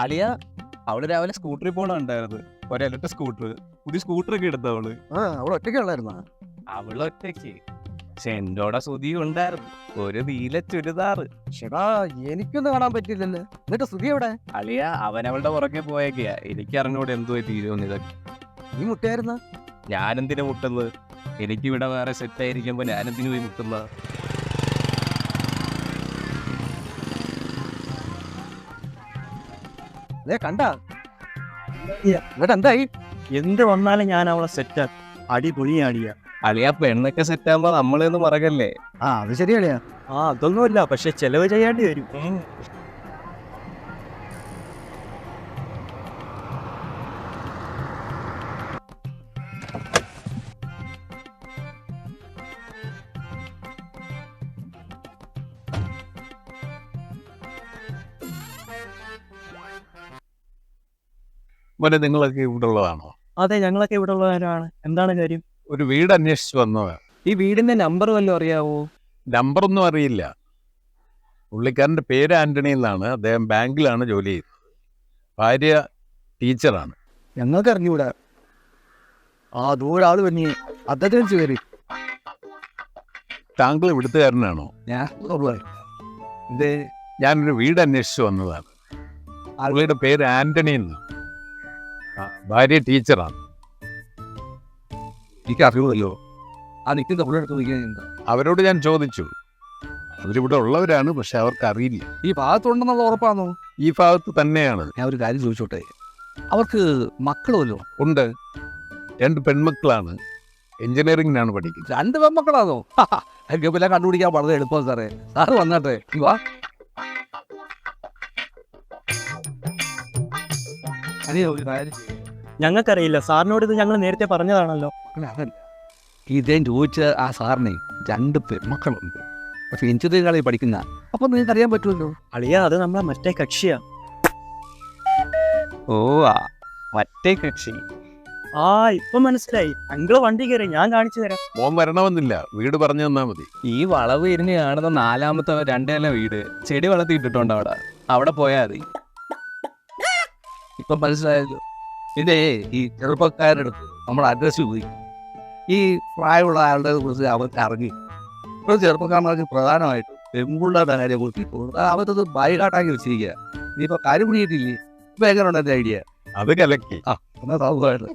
അളിയ അവള് രാവിലെ സ്കൂട്ടറിൽ പോകണുണ്ടായിരുന്നു, ഒരു ഇലക്ട്രിക് സ്കൂട്ടർ, പുതിയ സ്കൂട്ടറൊക്കെ എടുത്ത അവള്. അവൾ ഒറ്റയ്ക്കുള്ളായിരുന്നാ? അവളൊറ്റയ്ക്ക്. പക്ഷെ എന്നോടെ സുതിയും ഉണ്ടായിരുന്നു, ഒരു നീല ചുരിദാറ്. ചേട്ടാ, എനിക്കൊന്നും കാണാൻ പറ്റില്ലല്ലോ. എന്നിട്ട് സുധി എവിടെ? അളിയ അവനവളുടെ പുറകെ പോയേക്കാ. എനിക്ക് അറിഞ്ഞൂടെ എന്തോ തീരുമെന്ന്. ഇതൊക്കെ നീ മുട്ടിയായിരുന്ന? ഞാനെന്തിനു മുട്ടുന്നത്? എനിക്കിവിടെ വേറെ സെറ്റായിരിക്കുമ്പോ ഞാനെന്തിനു പോയി മുട്ടുന്ന? അതെ, കണ്ടാ? എന്നിട്ട് എന്തായി? എന്ത് വന്നാലും ഞാൻ അവളെ സെറ്റാക്കി അടിപൊളിയാടിയ. അളിയ പെണ്ണൊക്കെ സെറ്റാകുമ്പോ നമ്മളൊന്നും മറകല്ലേ. അത് ശരിയാളിയാ. അതൊന്നുമില്ല, പക്ഷെ ചെലവ് ചെയ്യേണ്ടി വരും. മോനെ, നിങ്ങളൊക്കെ ഇവിടെ ഉള്ളതാണോ? അതെ, ഞങ്ങളൊക്കെ ഇവിടെ ഉള്ളവരാണ്. എന്താണ് കാര്യം? ഒരു വീട് അന്വേഷിച്ച് വന്നതാണ്. ഈ വീടിന്റെ നമ്പർ വല്ലതും അറിയാവോ? നമ്പറൊന്നും അറിയില്ല. പുള്ളിക്കാരൻ്റെ പേര് ആൻ്റണി എന്നാണ്. അദ്ദേഹം ബാങ്കിലാണ് ജോലി ചെയ്യുന്നത്. ഭാര്യ ടീച്ചറാണ്. ഞങ്ങൾക്ക് അറിഞ്ഞൂടാ. ദൂരെ ആള് വന്നി അദ്ദേഹത്തിന് കയറി. താങ്കൾ ഇവിടുത്തുകാരനാണോ? ഇത് ഞാനൊരു വീട് അന്വേഷിച്ച് വന്നതാണ്. പുള്ളിയുടെ പേര് ആൻ്റണി എന്ന്. ഭാര്യ ടീച്ചറാണ്. എനിക്ക് അറിയുമല്ലോ. നിൽക്കുന്ന പുള്ളിയെടുത്ത് വിളിക്കുന്നുണ്ട്. അവരോട് ഞാൻ ചോദിച്ചു. അവരിവിടെ ഉള്ളവരാണ്, പക്ഷെ അവർക്ക് അറിയില്ല. ഈ ഭാഗത്തുണ്ടെന്നുള്ള ഉറപ്പാണോ? ഈ ഭാഗത്ത് തന്നെയാണ്. ഞാൻ ഒരു കാര്യം ചോദിച്ചോട്ടെ, അവർക്ക് മക്കളുമല്ലോ? ഉണ്ട്. 2 പെൺമക്കളാണ്. എഞ്ചിനീയറിംഗിനാണ് പഠിക്കുന്നത്. 2 പെൺമക്കളാണോ? പിന്നെ കണ്ടുപിടിക്കാൻ വളരെ എളുപ്പം സാറേ. സാറ് വന്നാട്ടെ. വാ. ഞങ്ങൾക്കറിയില്ല. സാറിനോട് ഇത് ഞങ്ങൾ നേരത്തെ പറഞ്ഞതാണല്ലോ. ഇതേം ചോദിച്ച ആ സാറിനെ 2 പെൺമക്കളുണ്ട്, പക്ഷെ എഞ്ചിനീയറിംഗ് കളി പഠിക്കുന്ന. അപ്പൊ നിങ്ങൾക്ക് അറിയാൻ പറ്റുമല്ലോ. അളിയ, അത് നമ്മളെ മറ്റേ കക്ഷിയാ. ഓ, മറ്റേ കക്ഷി. ഇപ്പൊ മനസ്സിലായി. അങ്കിള് വണ്ടി കയറി, ഞാൻ കാണിച്ചു തരാം. മോൻ വരണമെന്നില്ല, വീട് പറഞ്ഞു തന്നാൽ മതി. ഈ വളവ് ഇരുന്ന് കാണുന്ന 4ാമത്തെ 2 നില വീട് ചെടി വളർത്തിയിട്ടിട്ടുണ്ട്. അവിടെ പോയാൽ മതി. ഇപ്പൊ മനസ്സിലായല്ലോ. ഇതേ ഈ ചെറുപ്പക്കാരെടുത്ത് നമ്മുടെ അഡ്രസ്സ് പോയി ഈ പ്രായമുള്ള ആളുടെ കുറിച്ച് അവർക്ക് അറിഞ്ഞു. ഇപ്പോൾ ചെറുപ്പക്കാരന്മാർക്ക് പ്രധാനമായിട്ടും പെൺപിള്ളേരുടെ കാര്യം കുറിച്ച് അവർക്കത് ബൈഹാട്ടാക്കി വെച്ചിരിക്കുക. ഇനിയിപ്പോൾ കാര്യം പിടിയിട്ടില്ലേ? ഇപ്പൊ എങ്ങനെയുണ്ട് എൻ്റെ ഐഡിയ? അത് കലക്കി. എന്നാൽ സാധുവായിട്ട്